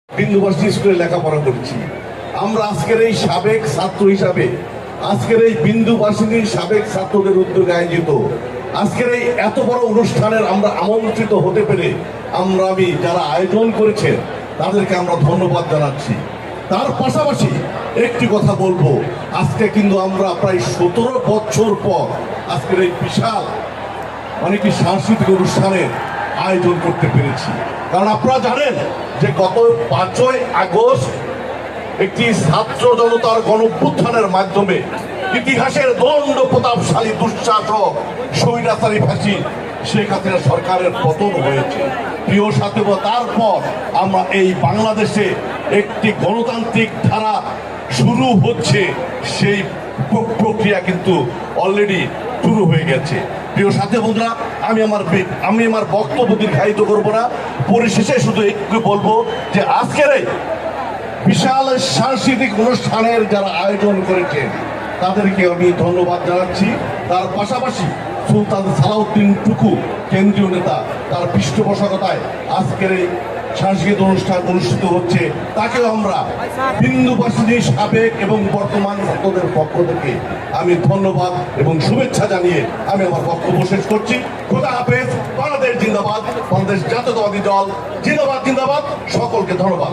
বিন্দুবাসী স্কুলে লেখাপড়া করছি। আমরা আজকের এই সাবেক ছাত্র হিসাবে আজকের এই বিন্দুবাসিনীর সাবেক ছাত্রদের উদ্যোগে আয়োজিত আজকের এই এত বড় অনুষ্ঠানের আমরা আমন্ত্রিত হতে পেরে আমি যারা আয়োজন করেছেন তাদেরকে আমরা ধন্যবাদ জানাচ্ছি। তার পাশাপাশি একটি কথা বলবো, আজকে কিন্তু আমরা প্রায় 17 বছর পর আজকের এই বিশাল অনেকটি সাংস্কৃতিক অনুষ্ঠানের আয়োজন করতে পেরেছি। কারণ আপনারা জানেন যে গত 5ই আগস্ট একটি ছাত্র জনতার গণঅভ্যুত্থানের মাধ্যমে ইতিহাসের দণ্ড প্রতাপশালী দুঃশাসক স্বৈরাচারী ফাঁসি শেখ হাসিনা সরকারের পতন হয়েছে। প্রিয় সাথী, তারপর আমরা এই বাংলাদেশে একটি গণতান্ত্রিক ধারা শুরু হচ্ছে, সেই প্রক্রিয়া কিন্তু অলরেডি শুরু হয়ে গেছে। প্রিয় সাথী বন্ধুরা, আমি আমার বক্তব্য দীর্ঘায়িত করবো না। পরিশেষে শুধু একটু বলবো যে আজকের এই বিশাল সাংস্কৃতিক অনুষ্ঠানের যারা আয়োজন করেছেন তাদেরকে আমি ধন্যবাদ জানাচ্ছি। তার পাশাপাশি সুলতান সালাউদ্দিন টুকু কেন্দ্রীয় নেতা, তার পৃষ্ঠপোষকতায় আজকের এই সাংস্কৃতিক অনুষ্ঠান অনুষ্ঠিত হচ্ছে, তাকেও আমরা বিন্দুবাসিনীর সাবেক এবং বর্তমান ছাত্রদের পক্ষ থেকে আমি ধন্যবাদ এবং শুভেচ্ছা জানিয়ে আমি আমার বক্তব্য শেষ করছি। খোদা হাফেজ। বাংলাদেশ জিন্দাবাদ, বাংলাদেশ জাতীয়তাবাদী দল জিন্দাবাদ জিন্দাবাদ। সকলকে ধন্যবাদ।